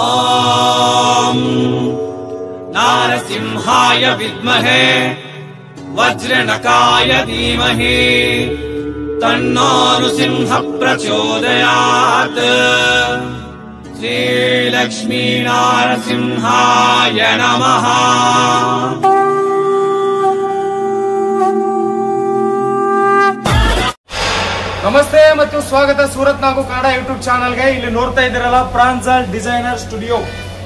ಓಂ ನಾರಸಿಂಹಾಯ ವಿದ್ಮಹೇ ವಜ್ರನಕಾಯ ಧೀಮಹಿ ತನ್ನೋ ನೃಸಿಂಹ ಪ್ರಚೋದಯಾತ್. ಶ್ರೀ ಲಕ್ಷ್ಮೀ ನಾರಸಿಂಹಾಯ ನಮಃ. ನಮಸ್ತೆ ಮತ್ತು ಸ್ವಾಗತ ಸೂರತ್ ನಾಗು ಕನ್ನಡ ಯೂಟ್ಯೂಬ್ ಚಾನಲ್ಗೆ. ಇಲ್ಲಿ ನೋಡ್ತಾ ಇದ್ದೀರಲ್ಲ Pranjal designer studio,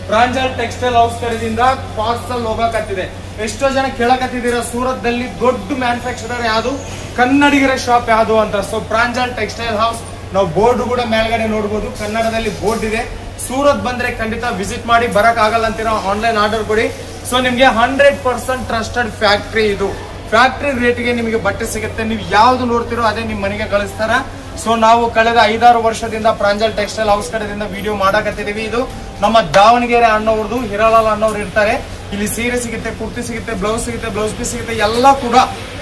Pranjal textile house ಕಡೆಯಿಂದ ಪಾರ್ಸಲ್ ಹೋಗಕತ್ತಿದೆ. ಎಷ್ಟೋ ಜನ ಕೇಳಕತ್ತಿದ್ದೀರಾ ಸೂರತ್ ದಲ್ಲಿ ದೊಡ್ಡ ಮ್ಯಾನುಫ್ಯಾಕ್ಚರರ್ ಯಾವುದು, ಕನ್ನಡಿಗರ ಶಾಪ್ ಯಾವುದು ಅಂತ. ಸೊ ಪ್ರಾಂಜಲ್ ಟೆಕ್ಸ್ಟೈಲ್ ಹೌಸ್, ನಾವು ಬೋರ್ಡ್ ಕೂಡ ಮೇಲ್ಗಡೆ ನೋಡಬಹುದು, ಕನ್ನಡದಲ್ಲಿ ಬೋರ್ಡ್ ಇದೆ. ಸೂರತ್ ಬಂದ್ರೆ ಖಂಡಿತ ವಿಸಿಟ್ ಮಾಡಿ, ಬರಕ್ ಆಗಲ್ಲ ಅಂತೀರಾ ಆನ್ಲೈನ್ ಆರ್ಡರ್ ಕೊಡಿ. ಸೊ ನಿಮ್ಗೆ 100% ಟ್ರಸ್ಟೆಡ್ ಫ್ಯಾಕ್ಟ್ರಿ ಇದು. ಫ್ಯಾಕ್ಟ್ರಿ ರೇಟ್ಗೆ ನಿಮಗೆ ಬಟ್ಟೆ ಸಿಗುತ್ತೆ. ನೀವು ಯಾವ್ದು ನೋಡ್ತಿರೋ ಅದೇ ನಿಮ್ ಮನೆಗೆ ಕಳಿಸ್ತಾರ. ಸೊ ನಾವು ಕಳೆದ 5-6 ವರ್ಷದಿಂದ ಪ್ರಾಂಜಲ್ ಟೆಕ್ಸ್ಟೈಲ್ ಹೌಸ್ ಕಡೆಯಿಂದ ವಿಡಿಯೋ ಮಾಡಕತ್ತಿದೀವಿ. ಇದು ನಮ್ಮ ದಾವಣಗೆರೆ ಅಣ್ಣವ್ರದ್ದು, ಹಿರಾಲಾಲ್ ಅಣ್ಣವ್ರು ಇರ್ತಾರೆ. ಇಲ್ಲಿ ಸೀರೆ ಸಿಗುತ್ತೆ, ಕುರ್ತಿ ಸಿಗುತ್ತೆ, ಬ್ಲೌಸ್ ಸಿಗುತ್ತೆ, ಬ್ಲೌಸ್ ಪೀಸ್ ಸಿಗುತ್ತೆ. ಎಲ್ಲ ಕೂಡ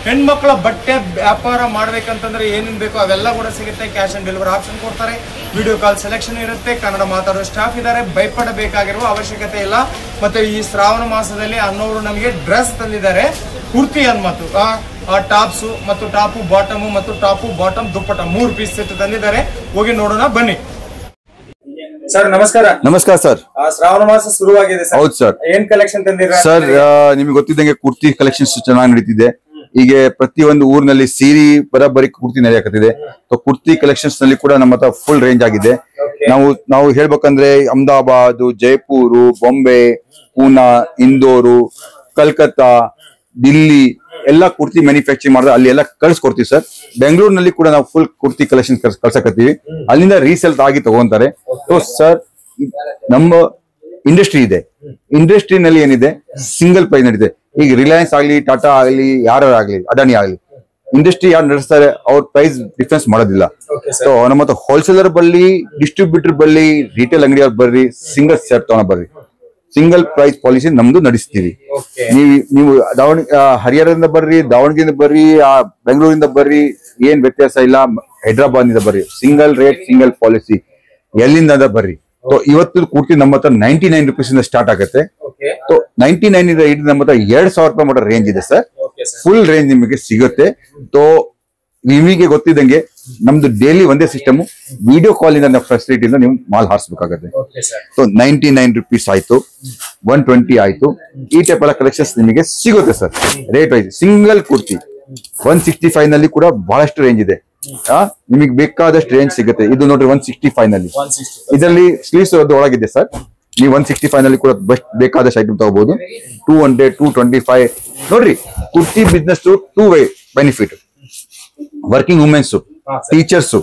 ಹೆಣ್ಮಕ್ಳ ಬಟ್ಟೆ ವ್ಯಾಪಾರ ಮಾಡ್ಬೇಕಂತಂದ್ರೆ ಏನೇನ್ ಬೇಕೋ ಅವೆಲ್ಲ ಕೂಡ ಸಿಗುತ್ತೆ. ಕ್ಯಾಶ್ ಆನ್ ಡೆಲಿವರಿ ಆಪ್ಷನ್ ಕೊಡ್ತಾರೆ. ವಿಡಿಯೋ ಕಾಲ್ ಸೆಲೆಕ್ಷನ್ ಇರುತ್ತೆ. ಕನ್ನಡ ಮಾತಾಡೋ ಸ್ಟಾಫ್ ಇದ್ದಾರೆ. ಭಯಪಡಬೇಕಾಗಿರುವ ಅವಶ್ಯಕತೆ ಇಲ್ಲ. ಮತ್ತೆ ಈ ಶ್ರಾವಣ ಮಾಸದಲ್ಲಿ ಅಣ್ಣವರು ನಮಗೆ ಡ್ರೆಸ್ ತಂದಿದ್ದಾರೆ, ಕುರ್ತಿ ಮತ್ತು ಟಾಪ್ಸ್ ಮತ್ತು ಟಾಪು ಬಾಟಮ್ ಮತ್ತು top bottom dupatta 3 piece set ತಂದಿದ್ದಾರೆ. ಹೋಗಿ ನೋಡೋಣ ಬನ್ನಿ. ಸರ್ ನಮಸ್ಕಾರ. ನಮಸ್ಕಾರ ಸರ್. ಶ್ರಾವಣ ಮಾಸ ಶುರುವಾಗಿದೆ ಸರ್. ಹೌದು ಸರ್. ಏನ್ ಕಲೆಕ್ಷನ್ ತಂದಿರ ಸರ್? ನಿಮ್ಗೆ ಗೊತ್ತಿದ್ದಂಗೆ ಕುರ್ತಿ ಕಲೆಕ್ಷನ್ಸ್ ಚೆನ್ನಾಗಿ ನಡೀತಿದೆ. ಹೀಗೆ ಪ್ರತಿಯೊಂದು ಊರಿನಲ್ಲಿ ಸೀರೆ ಬರಬರಿ ಕುರ್ತಿ ನಡೆಯಕತ್ತಿದೆ. ಕುರ್ತಿ ಕಲೆಕ್ಷನ್ಸ್ ನಲ್ಲಿ ಕೂಡ ನಮ್ಮ ಹತ್ರ ಫುಲ್ ರೇಂಜ್ ಆಗಿದೆ. ನಾವು ಹೇಳ್ಬೇಕಂದ್ರೆ ಅಹಮದಾಬಾದ್, ಜೈಪುರ್, ಬಾಂಬೆ, ಪೂನಾ, ಇಂದೋರು, ಕಲ್ಕತ್ತಾ, ದಿಲ್ಲಿ ಎಲ್ಲಾ ಕುರ್ತಿ ಮ್ಯಾನುಫ್ಯಾಕ್ಚರಿಂಗ್ ಮಾಡಿದ್ರೆ ಅಲ್ಲಿ ಎಲ್ಲ ಕಳ್ಸಿಕೊಡ್ತೀವಿ ಸರ್. ಬೆಂಗಳೂರಿನಲ್ಲಿ ಕೂಡ ನಾವು ಫುಲ್ ಕುರ್ತಿ ಕಲೆಕ್ಷನ್ ಕಳ್ಸಕತ್ತೀವಿ. ಅಲ್ಲಿಂದ ರೀಸೇಲ್ ಆಗಿ ತಗೊಂತಾರೆ. ಸೊ ಸರ್, ನಮ್ಮ ಇಂಡಸ್ಟ್ರಿ ಇದೆ. ಇಂಡಸ್ಟ್ರಿನಲ್ಲಿ ಏನಿದೆ, ಸಿಂಗಲ್ ಪ್ರೈಸ್ ನಡೀಇದೆ. ಈಗ ರಿಲಯನ್ಸ್ ಆಗ್ಲಿ, ಟಾಟಾ ಆಗ್ಲಿ, ಯಾರು ಆಗ್ಲಿ, ಅದಾನಿ ಆಗ್ಲಿ, ಇಂಡಸ್ಟ್ರಿ ಯಾರು ನಡೆಸ್ತಾರೆ ಅವ್ರ ಪ್ರೈಸ್ ಡಿಫ್ರೆನ್ಸ್ ಮಾಡೋದಿಲ್ಲ. ಸೊ ನಮ್ಮ ಹತ್ರ ಹೋಲ್ಸೇಲರ್ ಬರ್ಲಿ, ಡಿಸ್ಟ್ರಿಬ್ಯೂಟರ್ ಬರ್ಲಿ, ರಿಟೇಲ್ ಅಂಗಡಿಯವ್ರು ಬರ್ರಿ, ಸಿಂಗಲ್ ಸೆಟ್ ತಗೊಂಡ್ ಬರ್ರಿ. ಸಿಂಗಲ್ ಪ್ರೈಸ್ ಪಾಲಿಸಿ ನಮ್ದು ನಡೆಸ್ತೀವಿ. ನೀವು ಹರಿಯಾಣದಿಂದ ಬರ್ರಿ, ದಾವಣಗೆರೆಯಿಂದ ಬರ್ರಿ, ಬೆಂಗಳೂರಿಂದ ಬರ್ರಿ, ಏನ್ ವ್ಯತ್ಯಾಸ ಇಲ್ಲ. ಹೈದ್ರಾಬಾದ್ ನಿಂದ ಬರ್ರಿ, ಸಿಂಗಲ್ ರೇಟ್, ಸಿಂಗಲ್ ಪಾಲಿಸಿ. ಎಲ್ಲಿಂದ ಬರ್ರಿ. ಇವತ್ತು ಕುರ್ತಿ ನಮ್ಮ ಹತ್ರ 99 ರೂಪೀಸ್ ಇಂದ ಸ್ಟಾರ್ಟ್ ಆಗುತ್ತೆ. 99 ಇಂದ ಹಿಡಿದು ನಮ್ಮ ಹತ್ರ 2000 ರೂಪಾಯಿ ಮಟ್ಟ ರೇಂಜ್ ಇದೆ ಸರ್. ಫುಲ್ ರೇಂಜ್ ನಿಮಗೆ ಸಿಗುತ್ತೆ. ನಿಮಗೆ ಗೊತ್ತಿದ್ದಂಗೆ ನಮ್ದು ಡೈಲಿ ಒಂದೇ ಸಿಸ್ಟಮ್, ವಿಡಿಯೋ ಕಾಲ್ ಇಂದ ಫೆಸಿಲಿಟಿಯಿಂದ ನೀವು ಮಾಲ್ ಹಾರಿಸಬೇಕಾಗುತ್ತೆ. 99 ರೂಪೀಸ್ ಆಯ್ತು, 120 ಆಯ್ತು. ಈ ಟೈಪ್ ಎಲ್ಲ ಕಲೆಕ್ಷನ್ಸ್ ನಿಮಗೆ ಸಿಗುತ್ತೆ sir. Rate wise single kurti 165 ನಲ್ಲಿ ಕೂಡ ಬಹಳಷ್ಟು ರೇಂಜ್ ಇದೆ. ನಿಮಗೆ ಬೇಕಾದಷ್ಟು ರೇಂಜ್ ಸಿಗುತ್ತೆ. ಇದು ನೋಡ್ರಿ 165 ನಲ್ಲಿ. ಇದರಲ್ಲಿ ಸ್ಲೀವ್ಸ್ ಒಳಗಿದೆ ಸರ್. ನೀವು 165 ನಲ್ಲಿ ಕೂಡ ಬೆಸ್ಟ್ ಬೇಕಾದಷ್ಟು ಐಟಮ್ ತಗೋಬಹುದು. 200, 225 ನೋಡ್ರಿ. Kurti business 2 way benefit. Working womens, teachers,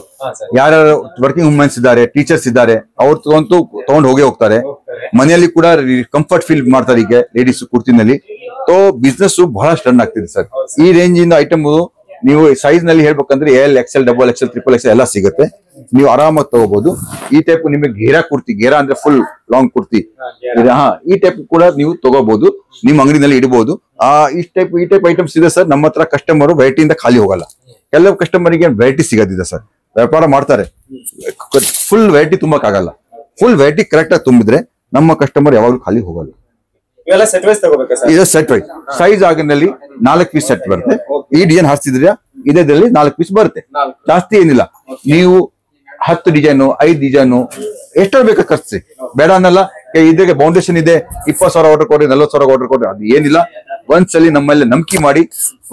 ಯಾರ್ಯಾರು ವರ್ಕಿಂಗ್ ವುಮೆನ್ಸ್ ಇದ್ದಾರೆ, ಟೀಚರ್ಸ್ ಇದ್ದಾರೆ, ಅವ್ರು ತಗೊಂಡು ಹೋಗ್ತಾರೆ. ಮನೆಯಲ್ಲಿ ಕೂಡ ಕಂಫರ್ಟ್ ಫೀಲ್ ಮಾಡ್ತಾರೆ ಈಗ ಲೇಡೀಸ್ ಕುರ್ತಿನಲ್ಲಿ. ಬಿಸ್ನೆಸ್ ಬಹಳಷ್ಟು ರನ್ ಆಗ್ತಿದೆ ಸರ್. ಈ ರೇಂಜ್ ಇಂದ ಐಟಮ್ ನೀವು ಸೈಜ್ ನಲ್ಲಿ ಹೇಳ್ಬೇಕಂದ್ರೆ ಎಲ್, XL, XXL, XXL ಎಲ್ಲ ಸಿಗುತ್ತೆ. ನೀವು ಆರಾಮಾಗಿ ತಗೋಬಹುದು. ಈ ಟೈಪ್ ನಿಮಗೆ ಘೇರಾ ಕುರ್ತಿ, ಘೇರಾ ಅಂದ್ರೆ ಫುಲ್ ಲಾಂಗ್ ಕುರ್ತಿ, ಈ ಟೈಪ್ ಕೂಡ ನೀವು ತಗೋಬಹುದು. ನಿಮ್ಮ ಅಂಗಡಿನಲ್ಲಿ ಇಡಬಹುದು. ಈ ಟೈಪ್ ಐಟಮ್ಸ್ ಇದೆ ಸರ್. ನಮ್ಮ ಹತ್ರ ಕಸ್ಟಮರ್ ವೆರೈಟಿಯಿಂದ ಖಾಲಿ ಹೋಗಲ್ಲ. ಕೆಲವು ಕಸ್ಟಮರ್ಗೆ ವೆರೈಟಿ ಸಿಗೋದಿದೆ ಸರ್. ವ್ಯಾಪಾರ ಮಾಡ್ತಾರೆ, ಫುಲ್ ವೆರೈಟಿ ತುಂಬಕ್ಕಾಗಲ್ಲ. ಫುಲ್ ವೆರೈಟಿ ಕರೆಕ್ಟ್ ಆಗಿ ತುಂಬಿದ್ರೆ ನಮ್ಮ ಕಸ್ಟಮರ್ ಯಾವಾಗ್ಲೂ ಖಾಲಿ ಹೋಗಲ್ಲ. ಇದು ಸೆಟ್ ವೈಸ್ ಸೈಜ್ ಆಗಿನಲ್ಲಿ 4 ಪೀಸ್ ಸೆಟ್ ಬರುತ್ತೆ. ಈ ಡಿಸೈನ್ ಹಾಕ್ತಿದ್ರೆ ಇದರಲ್ಲಿ 4 ಪೀಸ್ ಬರುತ್ತೆ. ಜಾಸ್ತಿ ಏನಿಲ್ಲ. ನೀವು 10 ಡಿಸೈನು, 5 ಡಿಸೈನು ಎಷ್ಟೋ ಬೇಕಾ ಖರ್ಚು ಬೇಡ ಅನ್ನಲ್ಲ. ಇದ್ರಿಗೆ ಬೌಂಡೇಶನ್ ಇದೆ, 20,000 ಆರ್ಡರ್ ಕೊಡ್ರಿ, 40,000 ಆರ್ಡರ್ ಕೊಡ್ರಿ, ಅದು ಏನಿಲ್ಲ. ಒಂದ್ಸಲಿ ನಮ್ಮಲ್ಲಿ ನಂಬಿಕೆ ಮಾಡಿ,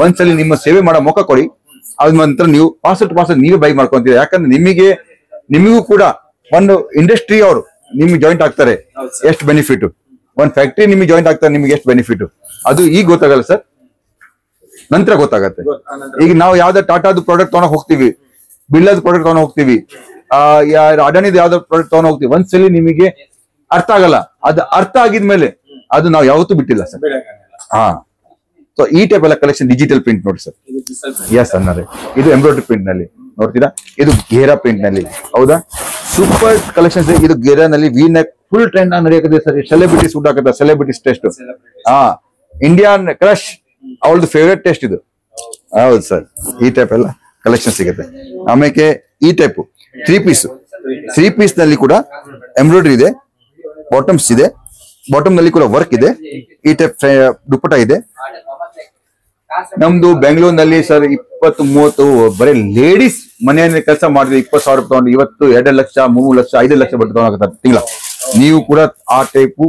ಒಂದ್ಸಲಿ ನಿಮ್ಮ ಸೇವೆ ಮಾಡೋ ಮೊಕ್ಕ ಕೊಡಿ. ಅದ್ ನಂತರ ನೀವು ಪಾರ್ಸೆಲ್ ನೀವೇ ಬೈ ಮಾಡ್ಕೊಂತೀರಿ. ಯಾಕಂದ್ರೆ ನಿಮಗೂ ಕೂಡ ಒಂದು ಇಂಡಸ್ಟ್ರಿ ಅವರು ನಿಮ್ಗೆ ಜಾಯಿಂಟ್ ಆಗ್ತಾರೆ. ಎಷ್ಟು ಬೆನಿಫಿಟ್. ಒಂದ್ ಫ್ಯಾಕ್ಟ್ರಿ ನಿಮಗೆ ಜಾಯಿಂಟ್ ಆಗ್ತಾರೆ, ನಿಮ್ಗೆ ಎಷ್ಟು ಬೆನಿಫಿಟ್ ಅದು ಈಗ ಗೊತ್ತಾಗಲ್ಲ ಸರ್, ನಂತರ ಗೊತ್ತಾಗತ್ತೆ. ಈಗ ನಾವು ಯಾವ್ದು ಟಾಟಾದ ಪ್ರಾಡಕ್ಟ್ ತಗೊಂಡ್ ಹೋಗ್ತೀವಿ, ಬಿರ್ಲಾದ ಪ್ರಾಡಕ್ಟ್ ತಗೊಂಡ್ ಹೋಗ್ತೀವಿ, ಅಡಾನಿದ ಯಾವ್ದು ಪ್ರಾಡಕ್ಟ್ ತಗೊಂಡ್ ಹೋಗ್ತೀವಿ, ಒಂದ್ಸಲಿ ನಿಮಗೆ ಅರ್ಥ ಆಗಲ್ಲ. ಅದು ಅರ್ಥ ಆಗಿದ್ಮೇಲೆ ಅದು ನಾವು ಯಾವತ್ತೂ ಬಿಟ್ಟಿಲ್ಲ ಸರ್. ಸೊ ಈ ಟೈಪ್ ಎಲ್ಲ ಕಲೆಕ್ಷನ್ ಡಿಜಿಟಲ್ ಪ್ರಿಂಟ್ ನೋಡಿ ಸರ್. ಎಸ್ ಅನ್ನೋದು ಇದು ಎಂಬ್ರಾಯ್ಡ್ರಿ ಪ್ರಿಂಟ್ ನಲ್ಲಿ ನೋಡ್ತೀರಾ. ಇದು ಘೇರಾ ಪ್ರಿಂಟ್ ನಲ್ಲಿ, ಹೌದಾ, ಸೂಪರ್ ಕಲೆಕ್ಷನ್ಸ್. ಇದು ಘೇರಾ ನಲ್ಲಿ ವಿ ನೆಕ್ ಫುಲ್ ಟ್ರೆಂಡ್ ನಡೆಯಕತ್ತೆ ಸರ್. ಸೆಲೆಬ್ರಿಟಿ ಸೂಟ್ ಹಾಕತ್ತ, ಸೆಲೆಬ್ರಿಟೀಸ್ ಟೆಸ್ಟ್. ಇಂಡಿಯನ್ ಕ್ರಶ್ ಅವಳದು ಫೇವ್ರೇಟ್ ಟೆಸ್ಟ್ ಇದು. ಹೌದು ಸರ್. ಈ ಟೈಪ್ ಎಲ್ಲ ಕಲೆಕ್ಷನ್ ಸಿಗುತ್ತೆ. ಆಮೇಲೆ ಈ ಟೈಪ್ 3 ಪೀಸ್ ನಲ್ಲಿ ಕೂಡ ಎಂಬ್ರಾಯ್ಡ್ರಿ ಇದೆ. ಬಾಟಮ್ಸ್ ಇದೆ, ಬಾಟಮ್ ನಲ್ಲಿ ಕೂಡ ವರ್ಕ್ ಇದೆ, ಈ ಟೈಪ್ ದುಪ್ಪಟ ಇದೆ. ನಮ್ದು ಬೆಂಗಳೂರಿನಲ್ಲಿ ಸರ್ 20-30 ಬರೀ ಲೇಡೀಸ್ ಮನೆಯಲ್ಲಿ ಕೆಲಸ ಮಾಡಿದ್ರೆ 20,000 ರೂಪಾಯಿ ತಗೊಂಡು ಇವತ್ತು 2 ಲಕ್ಷ 3 ಲಕ್ಷ 5 ಲಕ್ಷ ಬಡ್ಡಿ ತಗೊಂಡಾಗತ್ತಾರೆ ತಿಂಗಳ. ನೀವು ಕೂಡ ಆ ಟೈಪು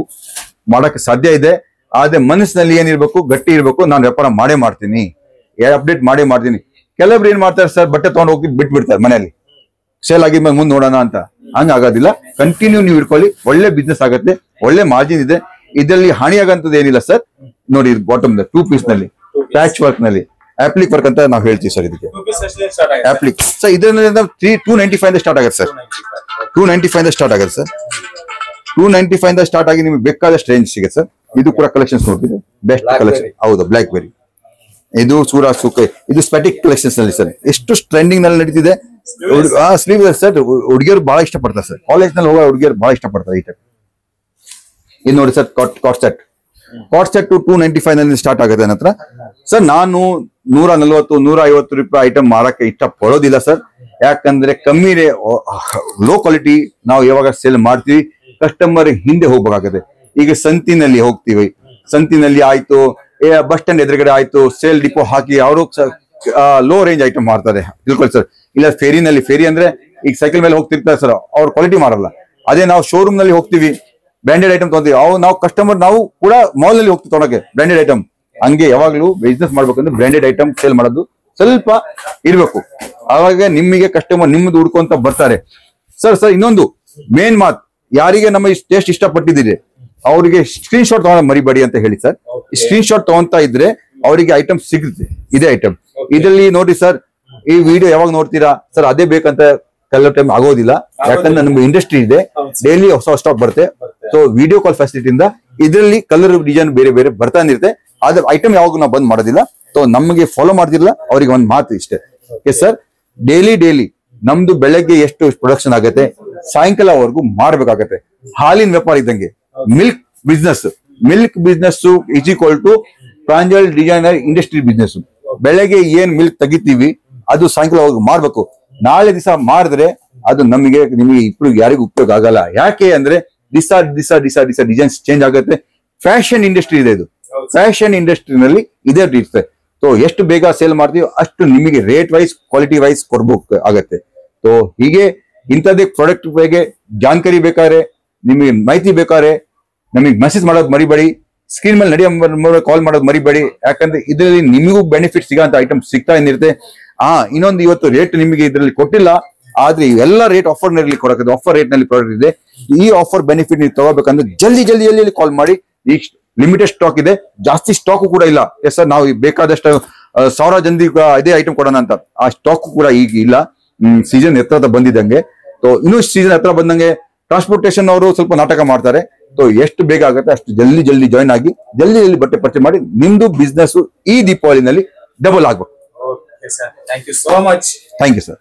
ಮಾಡಕ್ಕೆ ಸಾಧ್ಯ ಇದೆ. ಆದ್ರೆ ಮನಸ್ಸಿನಲ್ಲಿ ಏನಿರ್ಬೇಕು, ಗಟ್ಟಿ ಇರ್ಬೇಕು. ನಾನು ವ್ಯಾಪಾರ ಮಾಡೇ ಮಾಡ್ತೀನಿ, ಅಪ್ಡೇಟ್ ಮಾಡೇ ಮಾಡ್ತೀನಿ. ಕೆಲವ್ರು ಏನ್ ಮಾಡ್ತಾರೆ ಸರ್, ಬಟ್ಟೆ ತಗೊಂಡು ಹೋಗಿ ಬಿಟ್ಬಿಡ್ತಾರೆ ಮನೆಯಲ್ಲಿ, ಸೇಲ್ ಆಗಿದ್ಮೇಲೆ ಮುಂದೆ ನೋಡೋಣ ಅಂತ. ಹಂಗ ಆಗೋದಿಲ್ಲ. ಕಂಟಿನ್ಯೂ ನೀವು ಇಟ್ಕೊಳ್ಳಿ, ಒಳ್ಳೆ ಬಿಸ್ನೆಸ್ ಆಗುತ್ತೆ, ಒಳ್ಳೆ ಮಾರ್ಜಿನ್ ಇದೆ. ಇದರಲ್ಲಿ ಹಾನಿ ಆಗಂತದ್ದು ಏನಿಲ್ಲ ಸರ್. ನೋಡಿ ಬಾಟಮ್ 2 ಪೀಸ್ ನಲ್ಲಿ ಪ್ಯಾಚ್ ವರ್ಕ್ ನಲ್ಲಿ ಆಪ್ಲಿಕ್ ವರ್ಕ್ ಅಂತ ನಾವು ಹೇಳ್ತೀವಿ ಸರ್. ಇದಕ್ಕೆ ಆಪ್ಲಿಕ್ ಸರ್ ಇದರಿಂದ 295 ಸ್ಟಾರ್ಟ್ ಆಗುತ್ತೆ ಸರ್. 295 ಸ್ಟಾರ್ಟ್ ಆಗುತ್ತೆ ಸರ್. 295 ಸ್ಟಾರ್ಟ್ ಆಗಿ ನಿಮ್ಗೆ ಬೇಕಾದಷ್ಟು ರೇಂಜ್ ಸಿಗುತ್ತೆ ಸರ್. ಇದು ಕೂಡ ಕಲೆಕ್ಷನ್ಸ್ ನೋಡ್ತೀವಿ, ಬೆಸ್ಟ್ ಕಲೆಕ್ಷನ್. ಹೌದು, ಬ್ಲಾಕ್ ಬೆರಿ, ಇದು ಸೂರಾ ಸೂಕೆ, ಇದು ಸ್ಪೆಟಿಕ್ ಕಲೆಕ್ಷನ್ಸ್ ನಲ್ಲಿ ಸರ್. ಎಷ್ಟು ಟ್ರೆಂಡಿಂಗ್ ನಲ್ಲಿ ನಡೀತಿದೆ. ಸ್ಲೀವ್ ಸರ್ ಹುಡುಗಿಯರು ಬಹಳ ಇಷ್ಟಪಡ್ತಾರೆ ಸರ್. ಕಾಲೇಜ್ ನಲ್ಲಿ ಹೋಗೋ ಹುಡುಗಿಯರು ಬಹಳ ಇಷ್ಟಪಡ್ತಾರೆ ಈ ಟೈಪ್. ಇದು ನೋಡಿ ಸರ್, ಕಾಟ್ ಸೆಟ್ 295 ನಲ್ಲಿ ಸ್ಟಾರ್ಟ್ ಆಗುತ್ತೆ ನನ್ನ ಹತ್ರ ಸರ್. ನಾನು 140-150 ರೂಪಾಯಿ ಐಟಮ್ ಮಾರಕ್ಕೆ ಇಷ್ಟ ಪಡೋದಿಲ್ಲ ಸರ್. ಯಾಕಂದ್ರೆ ಕಮ್ಮಿ ಲೋ ಕ್ವಾಲಿಟಿ ನಾವು ಯಾವಾಗ ಸೇಲ್ ಮಾಡ್ತೀವಿ ಕಸ್ಟಮರ್ ಹಿಂದೆ ಹೋಗ್ಬೇಕಾಗುತ್ತೆ. ಈಗ ಸಂತಿನಲ್ಲಿ ಹೋಗ್ತೀವಿ, ಸಂತಿನಲ್ಲಿ ಆಯ್ತು, ಬಸ್ ಸ್ಟ್ಯಾಂಡ್ ಎದುರುಗಡೆ ಆಯ್ತು, ಸೇಲ್ ಡಿಪೋ ಹಾಕಿ ಅವರು ಲೋ ರೇಂಜ್ ಐಟಮ್ ಮಾರ್ತಾರೆ, ತಿಳ್ಕೊಳ್ಳಿ ಸರ್. ಇಲ್ಲ ಫೇರಿನಲ್ಲಿ, ಫೇರಿ ಅಂದ್ರೆ ಈಗ ಸೈಕಲ್ ಮೇಲೆ ಹೋಗ್ತಿರ್ತಾರೆ ಸರ್, ಅವ್ರು ಕ್ವಾಲಿಟಿ ಮಾರಲ್ಲ. ಅದೇ ನಾವು ಶೋರೂಮ್ ನಲ್ಲಿ ಹೋಗ್ತೀವಿ, ಬ್ರಾಂಡೆಡ್ ಐಟಮ್ ತಗೊಂತೀವಿ, ನಾವು ಕಸ್ಟಮರ್ ನಾವು ಕೂಡ ಮಾಲ್ ನಲ್ಲಿ ಹೋಗ್ತೀವಿ ತೊಗೊಳಕ್ಕೆ ಬ್ರಾಂಡೆಡ್ ಐಟಮ್. ಹಂಗೆ ಯಾವಾಗ್ಲೂ ಬಿಸ್ನೆಸ್ ಮಾಡ್ಬೇಕಂದ್ರೆ ಬ್ರಾಂಡೆಡ್ ಐಟಮ್ ಸೇಲ್ ಮಾಡೋದು ಸ್ವಲ್ಪ ಇರ್ಬೇಕು. ಆವಾಗ ನಿಮಗೆ ಕಸ್ಟಮರ್ ನಿಮ್ಮದು ಹುಡ್ಕೊಂತ ಬರ್ತಾರೆ ಸರ್. ಇನ್ನೊಂದು ಮೇನ್ ಮಾತ್, ಯಾರಿಗೆ ನಮ್ಮ ಟೇಸ್ಟ್ ಇಷ್ಟಪಟ್ಟಿದ್ದೀರಿ ಅವರಿಗೆ ಸ್ಕ್ರೀನ್ ಶಾಟ್ ತಗೊಂಡ ಮರಿಬೇಡಿ ಅಂತ ಹೇಳಿ ಸರ್. ಸ್ಕ್ರೀನ್ ಶಾಟ್ ತಗೊಂತಾ ಇದ್ರೆ ಅವರಿಗೆ ಐಟಮ್ ಸಿಗುತ್ತೆ. ಇದೇ ಐಟಮ್ ಇದರಲ್ಲಿ ನೋಡಿ ಸರ್. ಈ ವಿಡಿಯೋ ಯಾವಾಗ ನೋಡ್ತೀರಾ ಸರ್, ಅದೇ ಬೇಕಂತ ಕೆಲವು ಟೈಮ್ ಆಗೋದಿಲ್ಲ. ಯಾಕಂದ್ರೆ ನಮ್ಗೆ ಇಂಡಸ್ಟ್ರಿ ಇದೆ, ಡೈಲಿ ಹೊಸ ಸ್ಟಾಕ್ ಬರುತ್ತೆ. ಸೊ ವಿಡಿಯೋ ಕಾಲ್ ಫೆಸಿಲಿಟಿಯಿಂದ ಇದರಲ್ಲಿ ಕಲರ್ ಡಿಸೈನ್ ಬೇರೆ ಬೇರೆ ಬರ್ತಾನೆ ಇರುತ್ತೆ. ಆದ್ರೆ ಐಟಮ್ ಯಾವಾಗ ನಾವು ಬಂದ್ ಮಾಡೋದಿಲ್ಲ. ಸೊ ನಮಗೆ ಫಾಲೋ ಮಾಡ್ತಿಲ್ಲ ಅವ್ರಿಗೆ ಒಂದ್ ಮಾತು ಇಷ್ಟೇ ಸರ್, ಡೈಲಿ ನಮ್ದು ಬೆಳಗ್ಗೆ ಎಷ್ಟು ಪ್ರೊಡಕ್ಷನ್ ಆಗುತ್ತೆ ಸಾಯಂಕಾಲವರೆಗೂ ಮಾಡ್ಬೇಕಾಗತ್ತೆ. ಹಾಲಿನ ವ್ಯಾಪಾರ ಇದ್ದಂಗೆ milk business is equal to Pranjal designer industry business. ಬೆಳಗ್ಗೆ ಏನ್ ಮಿಲ್ಕ್ ತೆಗಿತೀವಿ ಅದು ಸಾಯಂಕಾಲವರೆಗೂ ಮಾಡ್ಬೇಕು. ನಾಳೆ ದಿವಸ ಮಾಡಿದ್ರೆ ಅದು ನಿಮಗೆ ಇಬ್ರು ಯಾರಿಗೂ ಉಪಯೋಗ ಆಗಲ್ಲ. ಯಾಕೆ ಅಂದ್ರೆ ದಿಸ ಡಿಸೈನ್ಸ್ ಚೇಂಜ್ ಆಗುತ್ತೆ. ಫ್ಯಾಷನ್ ಇಂಡಸ್ಟ್ರಿ ಇದೆ, ಇದು ಫ್ಯಾಷನ್ ಇಂಡಸ್ಟ್ರಿನಲ್ಲಿ ಇದೇ ಇರುತ್ತೆ. ಸೊ ಎಷ್ಟು ಬೇಗ ಸೇಲ್ ಮಾಡ್ತೀವಿ ಅಷ್ಟು ನಿಮಗೆ ರೇಟ್ ವೈಸ್ ಕ್ವಾಲಿಟಿ ವೈಸ್ ಕೊಡ್ಬೇಕು ಆಗತ್ತೆ. ಸೊ ಹೀಗೆ ಇಂಥದ್ದೇ ಪ್ರಾಡಕ್ಟ್ ಬಗ್ಗೆ ಜಾಣಕಾರಿ ಬೇಕಾದ್ರೆ, ನಿಮಗೆ ಮಾಹಿತಿ ಬೇಕಾದ್ರೆ ನಮಗೆ ಮೆಸೇಜ್ ಮಾಡೋದು ಮರಿಬೇಡಿ, ಸ್ಕ್ರೀನ್ ಮೇಲೆ ನಡೆಯೋ ಕಾಲ್ ಮಾಡೋದು ಮರಿಬೇಡಿ. ಯಾಕಂದ್ರೆ ಇದರಲ್ಲಿ ನಿಮಗೂ ಬೆನಿಫಿಟ್ ಸಿಗೋಂತ ಐಟಮ್ ಸಿಗ್ತಾ ಏನಿರುತ್ತೆ. ಇನ್ನೊಂದು ಇವತ್ತು ರೇಟ್ ನಿಮಗೆ ಇದರಲ್ಲಿ ಕೊಟ್ಟಿಲ್ಲ, ಆದ್ರೆ ಎಲ್ಲ ರೇಟ್ ಆಫರ್ ನಲ್ಲಿ ಕೊಡಕ್ಕೆ ಆಫರ್ ರೇಟ್ ನಲ್ಲಿ ಪ್ರಾಡಕ್ಟ್ ಇದೆ. ಈ ಆಫರ್ ಬೆನಿಫಿಟ್ ನೀವು ತಗೋಬೇಕಂದ್ರೆ ಜಲ್ದಿ ಕಾಲ್ ಮಾಡಿ. ಈ ಲಿಮಿಟೆಡ್ ಸ್ಟಾಕ್ ಇದೆ, ಜಾಸ್ತಿ ಸ್ಟಾಕ್ ಕೂಡ ಇಲ್ಲ. ಎಸ್ ಸರ್, ನಾವು ಬೇಕಾದಷ್ಟು 1000 ಜನರಿಗೆ ಇದೇ ಐಟಮ್ ಕೊಡೋಣ ಅಂತ ಆ ಸ್ಟಾಕ್ ಕೂಡ ಈಗ ಇಲ್ಲ. ಸೀಸನ್ ಹತ್ರ ಬಂದಿದ್ದಂಗೆ. ಸೊ ಇನ್ನೂ ಸೀಸನ್ ಹತ್ರ ಬಂದಂಗೆ ಟ್ರಾನ್ಸ್ಪೋರ್ಟೇಷನ್ ಅವರು ಸ್ವಲ್ಪ ನಾಟಕ ಮಾಡ್ತಾರೆ. ಸೊ ಎಷ್ಟು ಬೇಗ ಆಗುತ್ತೆ ಅಷ್ಟು ಜಲ್ದಿ ಜಾಯ್ನ್ ಆಗಿ ಜಲ್ದಿ ಬಟ್ಟೆ ಪರ್ಚೇಸ್ ಮಾಡಿ ನಿಮ್ದು ಬಿಸ್ನೆಸ್ ಈ ದೀಪಾವಳಿನಲ್ಲಿ ಡಬಲ್ ಆಗ್ಬೇಕು. Thank you so much. Thank you sir.